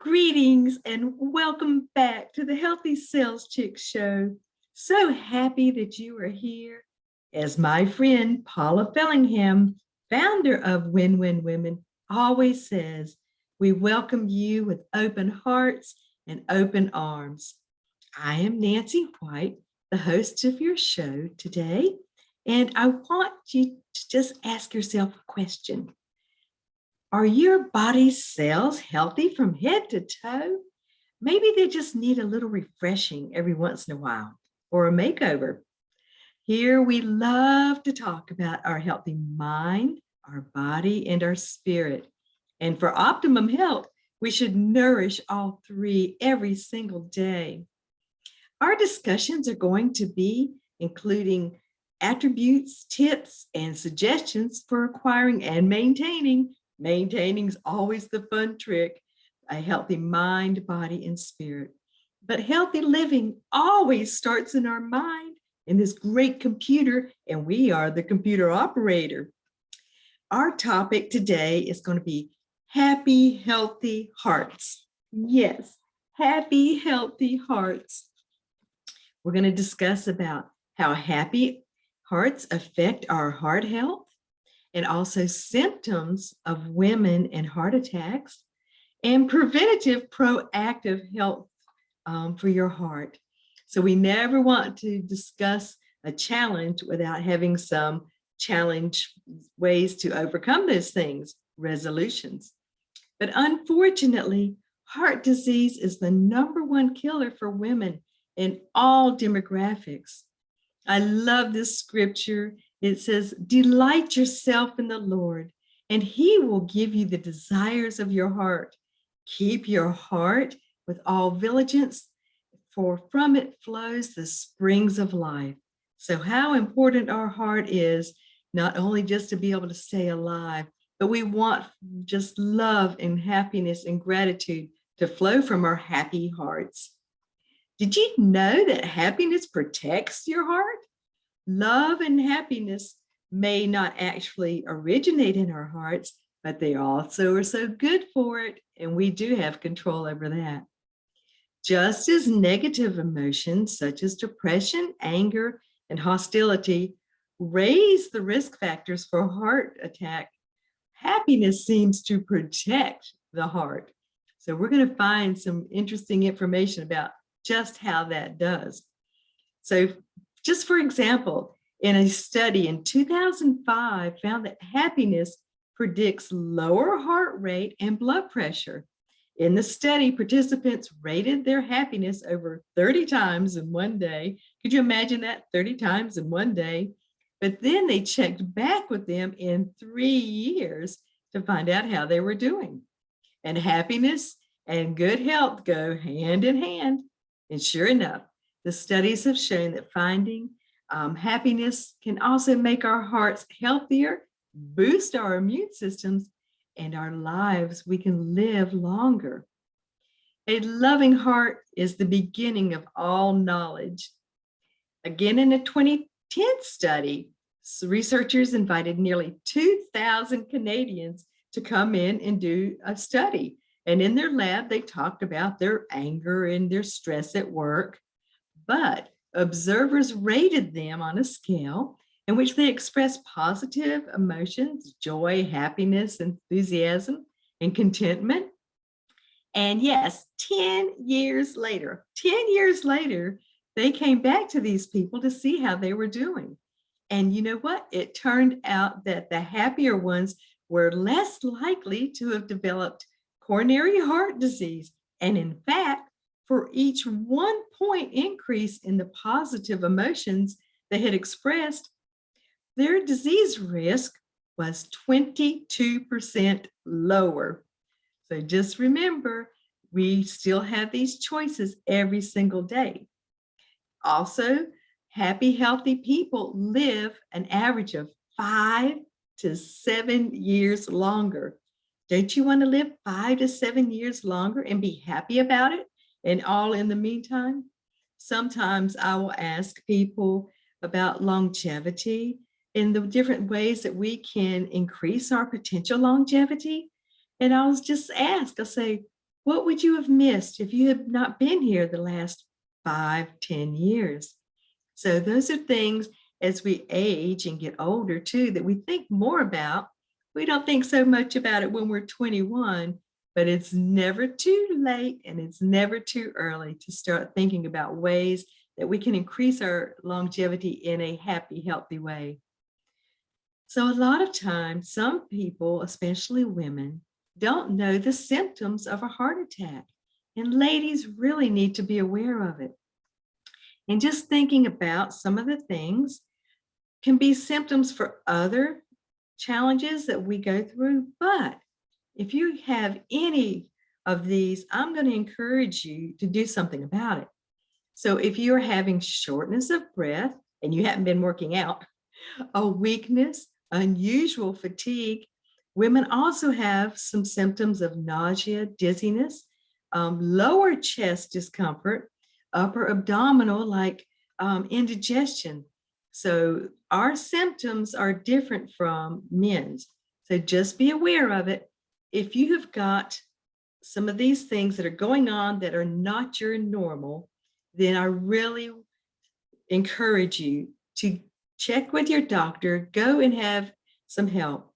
Greetings and welcome back to the Healthy Sales Chick Show. So happy that you are here. As my friend Paula Fellingham, founder of Win Win Women, always says, we welcome you with open hearts and open arms. I am Nancy White, the host of your show today, and I want you to just ask yourself a question. Are your body's cells healthy from head to toe? Maybe they just need a little refreshing every once in a while or a makeover. Here we love to talk about our healthy mind, our body, and our spirit. And for optimum health, we should nourish all three every single day. Our discussions are going to be including attributes, tips, and suggestions for acquiring and maintaining. Maintaining is always the fun trick, a healthy mind, body, and spirit. But healthy living always starts in our mind, in this great computer, and we are the computer operator. Our topic today is going to be happy, healthy hearts. Yes, happy, healthy hearts. We're going to discuss about how happy hearts affect our heart health, and also symptoms of women and heart attacks, and preventative proactive health for your heart. So we never want to discuss a challenge without having some challenge ways to overcome those things, resolutions. But unfortunately, heart disease is the number one killer for women in all demographics. I love this scripture. It says, delight yourself in the Lord, and he will give you the desires of your heart. Keep your heart with all diligence, for from it flows the springs of life. So how important our heart is, not only just to be able to stay alive, but we want just love and happiness and gratitude to flow from our happy hearts. Did you know that happiness protects your heart? Love and happiness may not actually originate in our hearts, but they also are so good for it, and we do have control over that. Just as negative emotions such as depression, anger, and hostility raise the risk factors for heart attack, happiness seems to protect the heart. So we're going to find some interesting information about just how that does. So just for example, in a study in 2005 found that happiness predicts lower heart rate and blood pressure. In the study, participants rated their happiness over 30 times in one day. Could you imagine that? 30 times in one day. But then they checked back with them in 3 years to find out how they were doing. And happiness and good health go hand in hand. And sure enough, the studies have shown that finding happiness can also make our hearts healthier, boost our immune systems, and our lives. We can live longer. A loving heart is the beginning of all knowledge. Again, in a 2010 study, researchers invited nearly 2,000 Canadians to come in and do a study. And in their lab, they talked about their anger and their stress at work. But observers rated them on a scale in which they expressed positive emotions, joy, happiness, enthusiasm, and contentment. And yes, 10 years later, they came back to these people to see how they were doing. And you know what? It turned out that the happier ones were less likely to have developed coronary heart disease. And in fact, for each 1 point increase in the positive emotions they had expressed, their disease risk was 22% lower. So just remember, we still have these choices every single day. Also, happy, healthy people live an average of 5 to 7 years longer. Don't you want to live 5 to 7 years longer and be happy about it? And all in the meantime, sometimes I will ask people about longevity and the different ways that we can increase our potential longevity. And I'll just ask, I'll say, What would you have missed if you had not been here the last 5, 10 years? So those are things as we age and get older too, that we think more about. We don't think so much about it when we're 21, but it's never too late and it's never too early to start thinking about ways that we can increase our longevity in a happy, healthy way. So a lot of times, some people, especially women, don't know the symptoms of a heart attack. And ladies really need to be aware of it. And just thinking about some of the things can be symptoms for other challenges that we go through. But if you have any of these, I'm going to encourage you to do something about it. So if you're having shortness of breath and you haven't been working out, a weakness, unusual fatigue, women also have some symptoms of nausea, dizziness, lower chest discomfort, upper abdominal, like indigestion. So our symptoms are different from men's. So just be aware of it. If you have got some of these things that are going on that are not your normal, then I really encourage you to check with your doctor, go and have some help.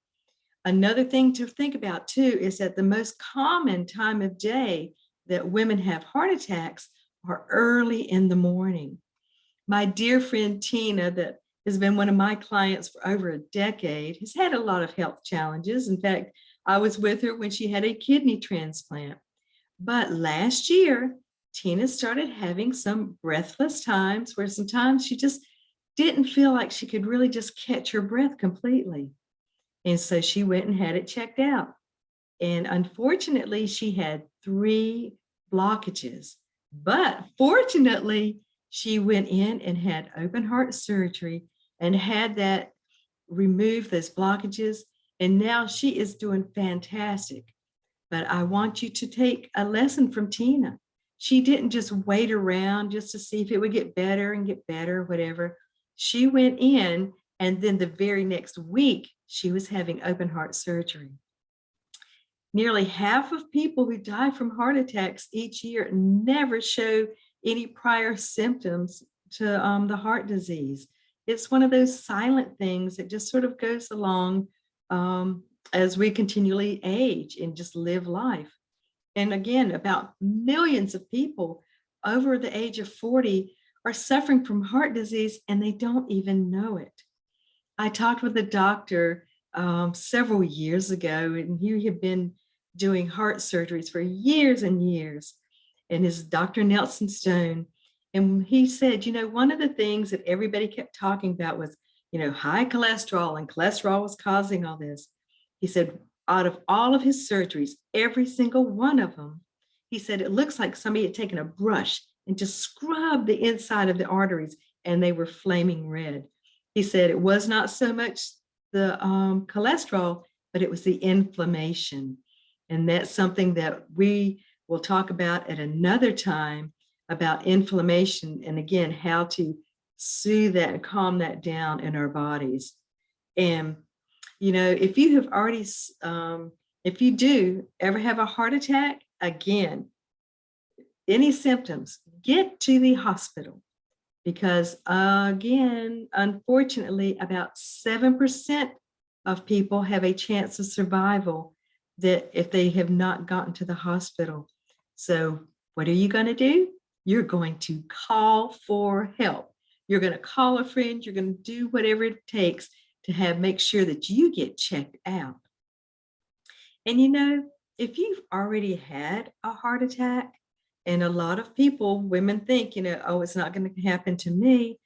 Another thing to think about too is that the most common time of day that women have heart attacks are early in the morning. My dear friend Tina, that has been one of my clients for over a decade, has had a lot of health challenges. In fact, I was with her when she had a kidney transplant. But last year, Tina started having some breathless times where sometimes she just didn't feel like she could really just catch her breath completely. And so she went and had it checked out. And unfortunately, she had 3 blockages. But fortunately, she went in and had open heart surgery and had that remove those blockages. And now she is doing fantastic. But I want you to take a lesson from Tina. She didn't just wait around just to see if it would get better and get better, whatever. She went in, and then the very next week, she was having open heart surgery. Nearly half of people who die from heart attacks each year never show any prior symptoms to the heart disease. It's one of those silent things that just sort of goes along as we continually age and just live life. And again, about millions of people over the age of 40 are suffering from heart disease and they don't even know it. I talked with a doctor several years ago, and he had been doing heart surgeries for years and years, and his Dr. Nelson Stone. And he said, one of the things that everybody kept talking about was, high cholesterol, and cholesterol was causing all this. He said, out of all of his surgeries, every single one of them, he said, it looks like somebody had taken a brush and just scrubbed the inside of the arteries and they were flaming red. He said it was not so much the cholesterol, but it was the inflammation. And that's something that we will talk about at another time, about inflammation, and again, how to soothe that and calm that down in our bodies. And if you have already, if you do ever have a heart attack, again, any symptoms, get to the hospital, because again, unfortunately, about 7% of people have a chance of survival that if they have not gotten to the hospital. So what are you going to do? You're going to call for help. You're going to call a friend. You're going to do whatever it takes to make sure that you get checked out. And if you've already had a heart attack, and a lot of people, women think, oh, it's not going to happen to me,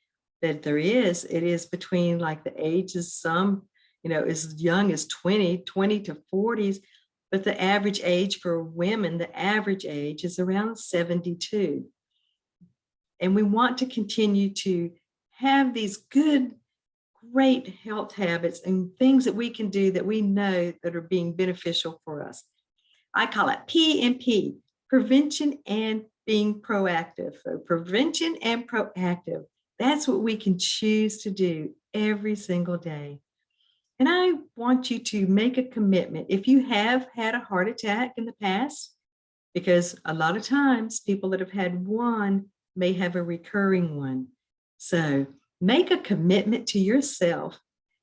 but it is between like the ages, some, as young as 20 to 40s, but the average age for women, the average age is around 72. And we want to continue to have these great health habits and things that we can do that we know that are being beneficial for us. I call it P&P, prevention and being proactive. So prevention and proactive, that's what we can choose to do every single day. And I want you to make a commitment. If you have had a heart attack in the past, because a lot of times people that have had one may have a recurring one. So make a commitment to yourself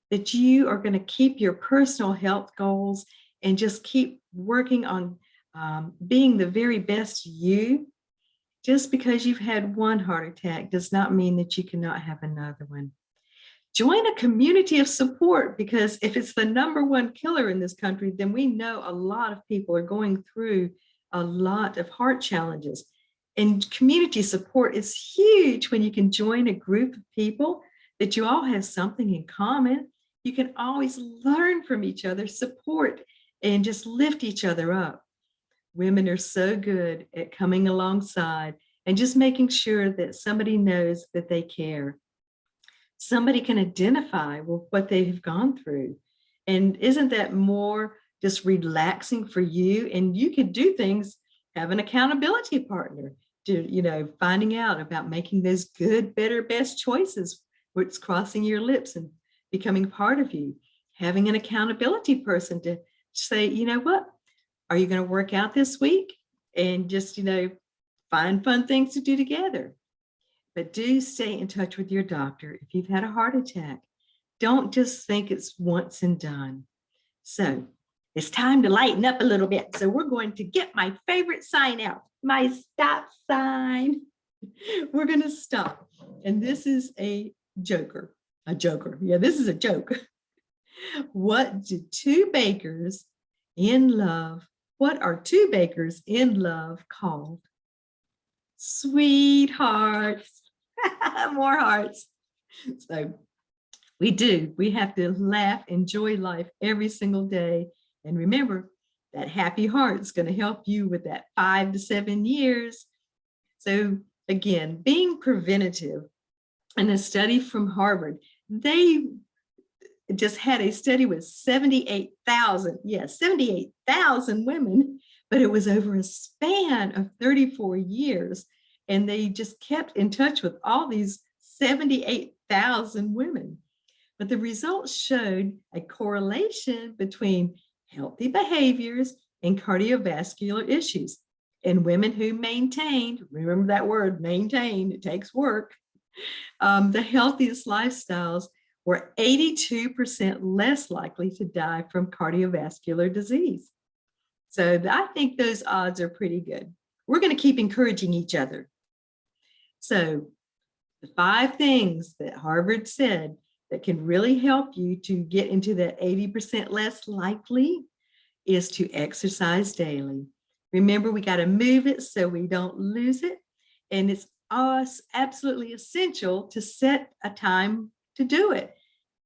that you are going to keep your personal health goals and just keep working on being the very best you. Just because you've had one heart attack does not mean that you cannot have another one. Join a community of support, because if it's the number one killer in this country, then we know a lot of people are going through a lot of heart challenges. And community support is huge when you can join a group of people that you all have something in common. You can always learn from each other, support, and just lift each other up. Women are so good at coming alongside and just making sure that somebody knows that they care. Somebody can identify with what they have gone through. And isn't that more just relaxing for you? And you could do things, have an accountability partner to, finding out about making those good, better, best choices, what's crossing your lips and becoming part of you. Having an accountability person to say, you know what, are you going to work out this week? And just, find fun things to do together. But do stay in touch with your doctor if you've had a heart attack. Don't just think it's once and done. So it's time to lighten up a little bit. So we're going to get my favorite sign out, my stop sign. We're going to stop. And this is a joker. A joker. Yeah, this is a joke. What are two bakers in love called? Sweethearts. More hearts. So we have to laugh, enjoy life every single day. And remember, that happy heart is going to help you with that 5 to 7 years. So again, being preventative, and a study from Harvard, they just had a study with 78,000 women, but it was over a span of 34 years. And they just kept in touch with all these 78,000 women. But the results showed a correlation between healthy behaviors and cardiovascular issues. And women who maintained, remember that word, maintain, it takes work, the healthiest lifestyles were 82% less likely to die from cardiovascular disease. So I think those odds are pretty good. We're going to keep encouraging each other. So the 5 things that Harvard said that can really help you to get into that 80% less likely is to exercise daily. Remember, we got to move it so we don't lose it. And it's absolutely essential to set a time to do it.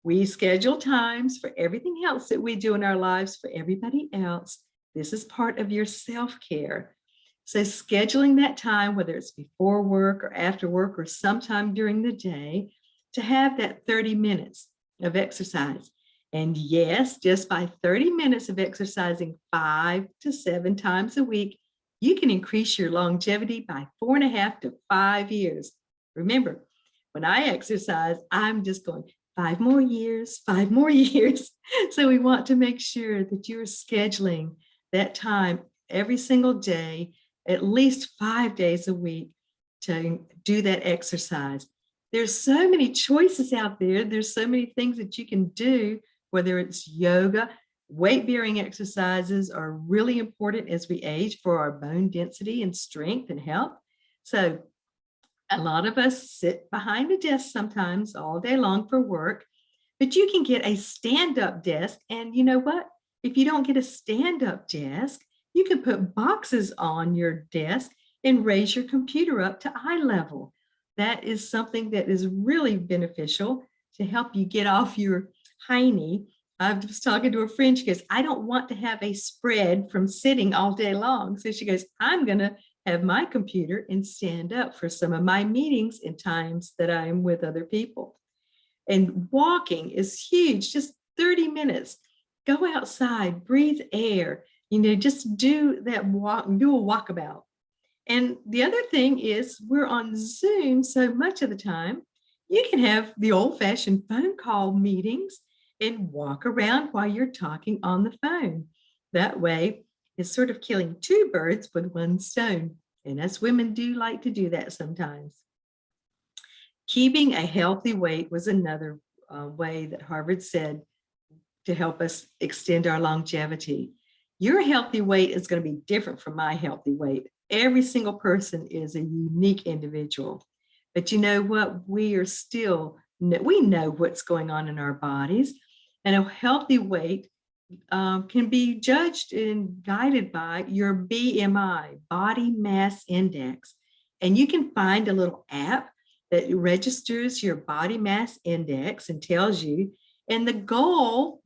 We schedule times for everything else that we do in our lives for everybody else. This is part of your self-care. So scheduling that time, whether it's before work or after work or sometime during the day, to have that 30 minutes of exercise. And yes, just by 30 minutes of exercising 5 to 7 times a week, you can increase your longevity by 4.5 to 5 years. Remember, when I exercise, I'm just going 5 more years, 5 more years. So we want to make sure that you're scheduling that time every single day, at least 5 days a week, to do that exercise. There's so many choices out there. There's so many things that you can do, whether it's yoga. Weight-bearing exercises are really important as we age for our bone density and strength and health. So a lot of us sit behind a desk sometimes all day long for work, but you can get a stand-up desk. And you know what? If you don't get a stand-up desk, you can put boxes on your desk and raise your computer up to eye level. That is something that is really beneficial to help you get off your hiney. I was talking to a friend, she goes, I don't want to have a spread from sitting all day long. So she goes, I'm going to have my computer and stand up for some of my meetings and times that I'm with other people. And walking is huge, just 30 minutes. Go outside, breathe air, just do that walk, do a walkabout. And the other thing is we're on Zoom so much of the time, you can have the old-fashioned phone call meetings and walk around while you're talking on the phone. That way, It's sort of killing two birds with one stone. And us women do like to do that sometimes. Keeping a healthy weight was another way that Harvard said to help us extend our longevity. Your healthy weight is going to be different from my healthy weight. Every single person is a unique individual. But you know what? We know what's going on in our bodies. And a healthy weight can be judged and guided by your BMI, body mass index. And you can find a little app that registers your body mass index and tells you. And the goal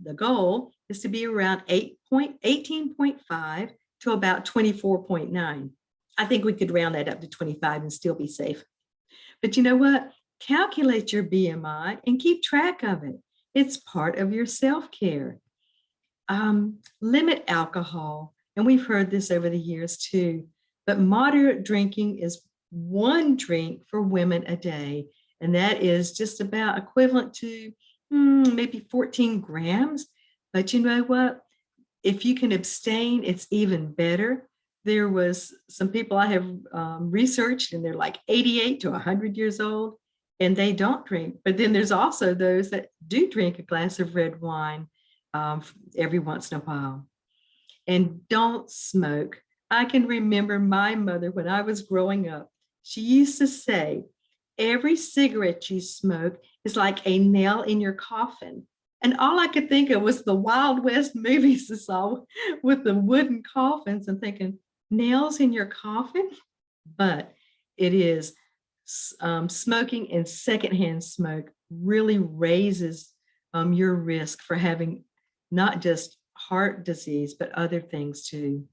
is to be around 18.5 to about 24.9. I think we could round that up to 25 and still be safe. But you know what? Calculate your BMI and keep track of it. It's part of your self-care. Limit alcohol. And we've heard this over the years too, but moderate drinking is 1 drink for women a day. And that is just about equivalent to maybe 14 grams. But you know what? If you can abstain, it's even better. There was some people I have researched, and they're like 88 to 100 years old, and they don't drink. But then there's also those that do drink a glass of red wine every once in a while. And don't smoke. I can remember my mother when I was growing up. She used to say, every cigarette you smoke is like a nail in your coffin. And all I could think of was the Wild West movies I saw with the wooden coffins, and thinking, nails in your coffin? But it is smoking, and secondhand smoke really raises your risk for having not just heart disease, but other things too.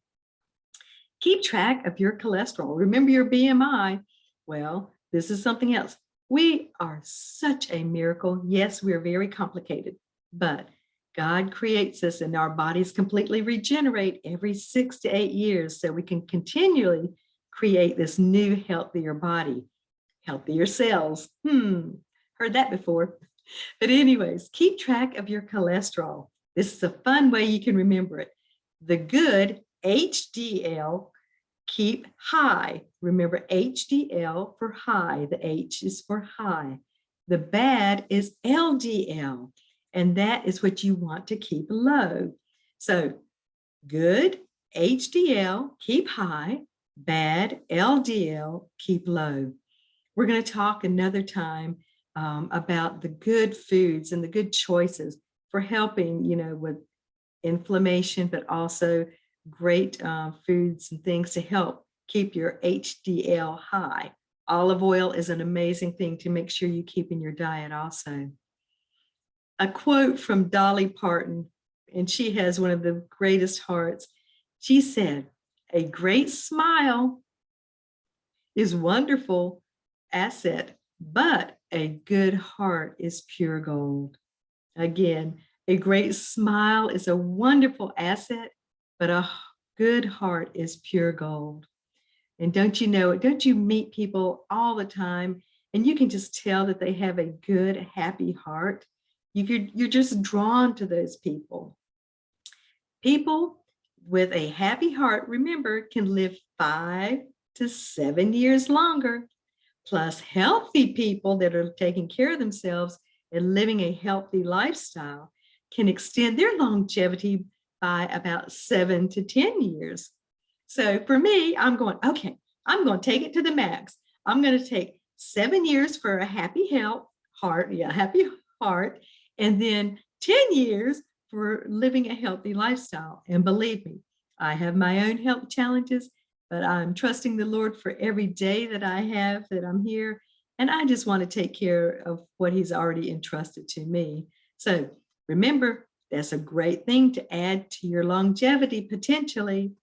Keep track of your cholesterol. Remember your BMI. Well, this is something else. We are such a miracle. Yes, we're very complicated, but God creates us and our bodies completely regenerate every 6 to 8 years, so we can continually create this new, healthier body, healthier cells. Heard that before. But anyways, keep track of your cholesterol. This is a fun way you can remember it. The good, HDL, keep high. Remember HDL for high. The H is for high. The bad is LDL, and that is what you want to keep low. So good, HDL, keep high. Bad, LDL, keep low. We're going to talk another time about the good foods and the good choices for helping, with inflammation, but also great foods and things to help keep your HDL high. Olive oil is an amazing thing to make sure you keep in your diet also. A quote from Dolly Parton, and she has one of the greatest hearts. She said, "A great smile is wonderful asset, but a good heart is pure gold." Again, a great smile is a wonderful asset, but a good heart is pure gold. And don't you meet people all the time, and you can just tell that they have a good, happy heart? You're just drawn to those people. People with a happy heart, remember, can live 5 to 7 years longer. Plus, healthy people that are taking care of themselves and living a healthy lifestyle can extend their longevity by about 7 to 10 years. So for me, I'm going to take it to the max. I'm going to take 7 years for a happy heart, and then 10 years for living a healthy lifestyle. And believe me, I have my own health challenges, but I'm trusting the Lord for every day that I'm here. And I just want to take care of what He's already entrusted to me. So remember, that's a great thing to add to your longevity potentially.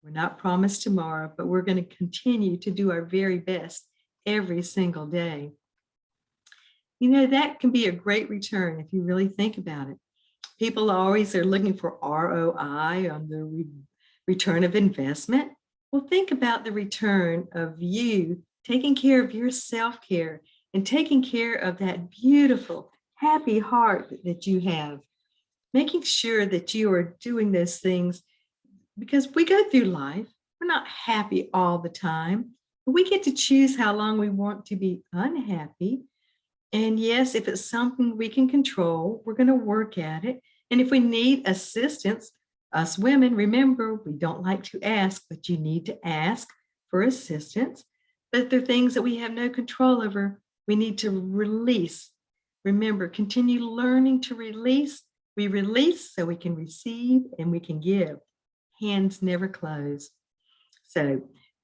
We're not promised tomorrow, but we're going to continue to do our very best every single day. That can be a great return if you really think about it. People always are looking for ROI on the return of investment. Well, think about the return of you taking care of your self-care and taking care of that beautiful, happy heart that you have. Making sure that you are doing those things because we go through life, we're not happy all the time. We get to choose how long we want to be unhappy. And yes, if it's something we can control, we're going to work at it. And if we need assistance, us women, remember, we don't like to ask, but you need to ask for assistance. But if there are things that we have no control over, we need to release. Remember, continue learning to release. We release so we can receive and we can give. Hands never close. So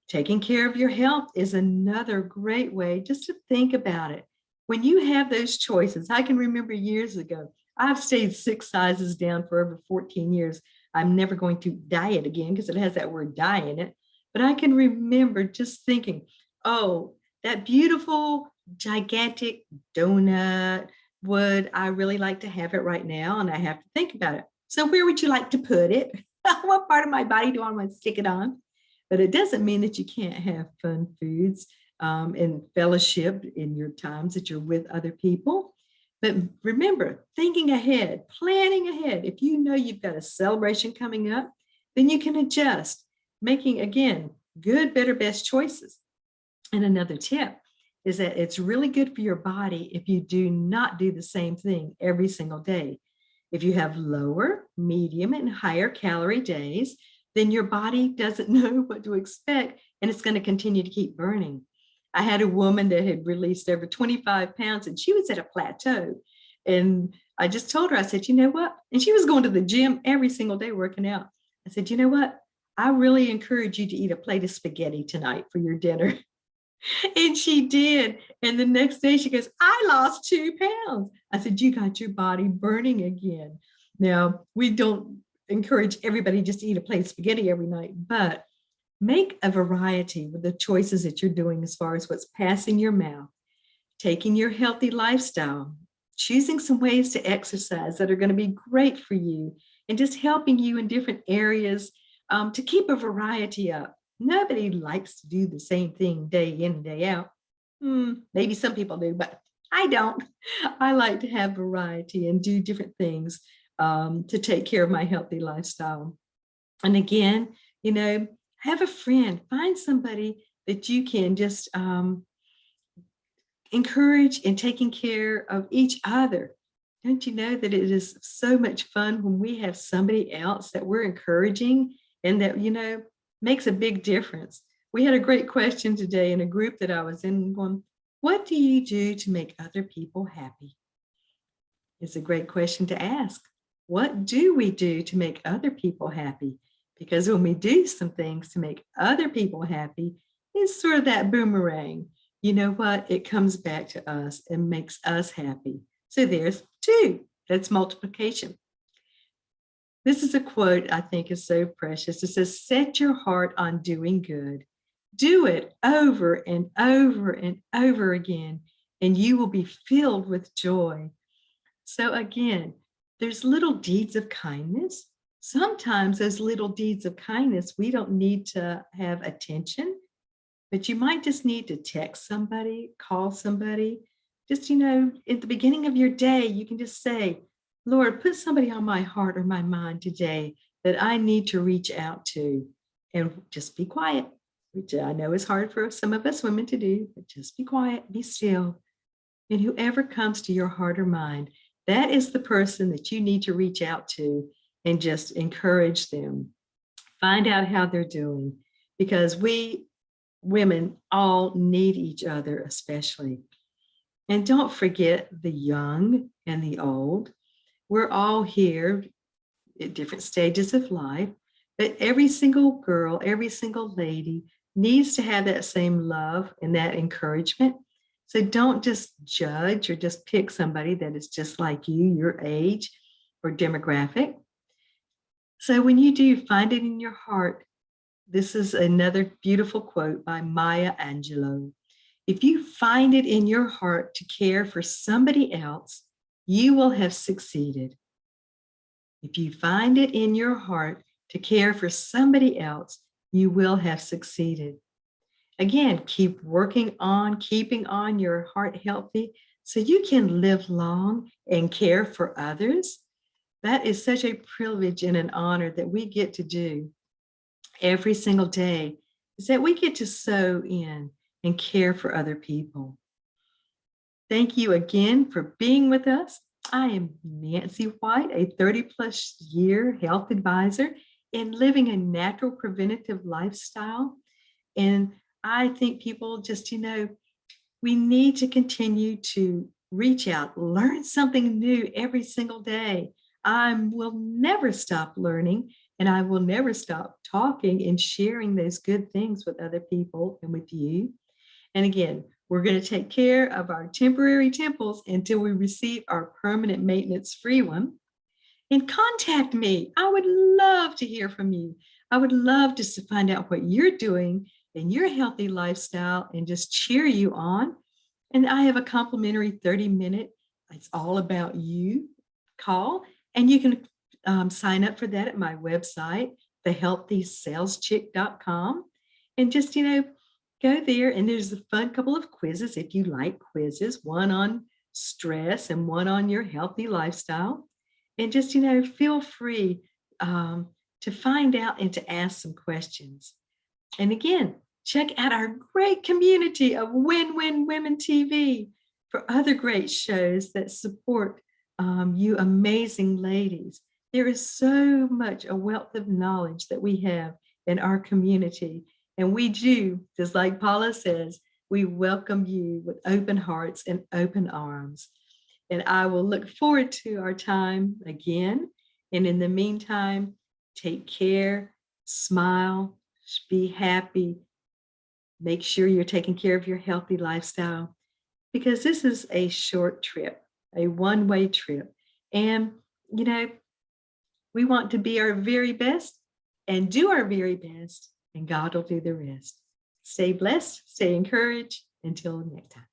taking care of your health is another great way just to think about it. When you have those choices, I can remember years ago, I've stayed 6 sizes down for over 14 years. I'm never going to diet again because it has that word die in it. But I can remember just thinking, oh, that beautiful, gigantic donut, would I really like to have it right now? And I have to think about it. So where would you like to put it? What part of my body do I want to stick it on? But it doesn't mean that you can't have fun foods and fellowship in your times that you're with other people. But remember, thinking ahead, planning ahead. If you know you've got a celebration coming up, then you can adjust, making, again, good, better, best choices. And another tip is that it's really good for your body if you do not do the same thing every single day. If you have lower, medium, and higher calorie days, then your body doesn't know what to expect, and it's going to continue to keep burning. I had a woman that had released over 25 pounds, and she was at a plateau. And I just told her, I said, you know what? And she was going to the gym every single day working out. I said, you know what? I really encourage you to eat a plate of spaghetti tonight for your dinner. And she did. And the next day she goes, I lost 2 pounds. I said, you got your body burning again. Now, we don't encourage everybody just to eat a plate of spaghetti every night, but make a variety with the choices that you're doing as far as what's passing your mouth, taking your healthy lifestyle, choosing some ways to exercise that are going to be great for you, and just helping you in different areas to keep a variety up. Nobody likes to do the same thing day in and day out. Maybe some people do, but I don't. I like to have variety and do different things to take care of my healthy lifestyle. And again, have a friend, find somebody that you can just encourage in taking care of each other. Don't you know that it is so much fun when we have somebody else that we're encouraging and that, makes a big difference. We had a great question today in a group that I was in going, what do you do to make other people happy? It's a great question to ask. What do we do to make other people happy? Because when we do some things to make other people happy, it's sort of that boomerang. You know what? It comes back to us and makes us happy. So there's 2. That's multiplication. This is a quote I think is so precious. It says, set your heart on doing good. Do it over and over and over again, and you will be filled with joy. So again, there's little deeds of kindness. Sometimes those little deeds of kindness, we don't need to have attention, but you might just need to text somebody, call somebody. Just, at the beginning of your day, you can just say, Lord, put somebody on my heart or my mind today that I need to reach out to, and just be quiet, which I know is hard for some of us women to do, but just be quiet, be still. And whoever comes to your heart or mind, that is the person that you need to reach out to and just encourage them. Find out how they're doing, because we women all need each other, especially. And don't forget the young and the old. We're all here at different stages of life, but every single girl, every single lady needs to have that same love and that encouragement. So don't just judge or just pick somebody that is just like you, your age or demographic. So when you do, find it in your heart. This is another beautiful quote by Maya Angelou. If you find it in your heart to care for somebody else, you will have succeeded. If you find it in your heart to care for somebody else, you will have succeeded. Again, keep working on keeping on your heart healthy so you can live long and care for others. That is such a privilege and an honor that we get to do. every single day is that we get to sow in and care for other people. Thank you again for being with us. I am Nancy White, a 30-plus year health advisor and living a natural preventative lifestyle. And I think people just, we need to continue to reach out, learn something new every single day. I will never stop learning, and I will never stop talking and sharing those good things with other people and with you. And again, we're going to take care of our temporary temples until we receive our permanent maintenance-free one. And contact me. I would love to hear from you. I would love just to find out what you're doing in your healthy lifestyle and just cheer you on. And I have a complimentary 30-minute, it's all about you call. And you can sign up for that at my website, thehealthysaleschick.com. And just, go there, and there's a fun couple of quizzes if you like quizzes, one on stress and one on your healthy lifestyle. And just, feel free to find out and to ask some questions. And again, check out our great community of Win-Win Women TV for other great shows that support you amazing ladies. There is so much, a wealth of knowledge that we have in our community. And we do, just like Paula says, we welcome you with open hearts and open arms. And I will look forward to our time again. And in the meantime, take care, smile, be happy. Make sure you're taking care of your healthy lifestyle, because this is a short trip, a one-way trip. And, we want to be our very best and do our very best, and God will do the rest. Stay blessed, stay encouraged. Until next time.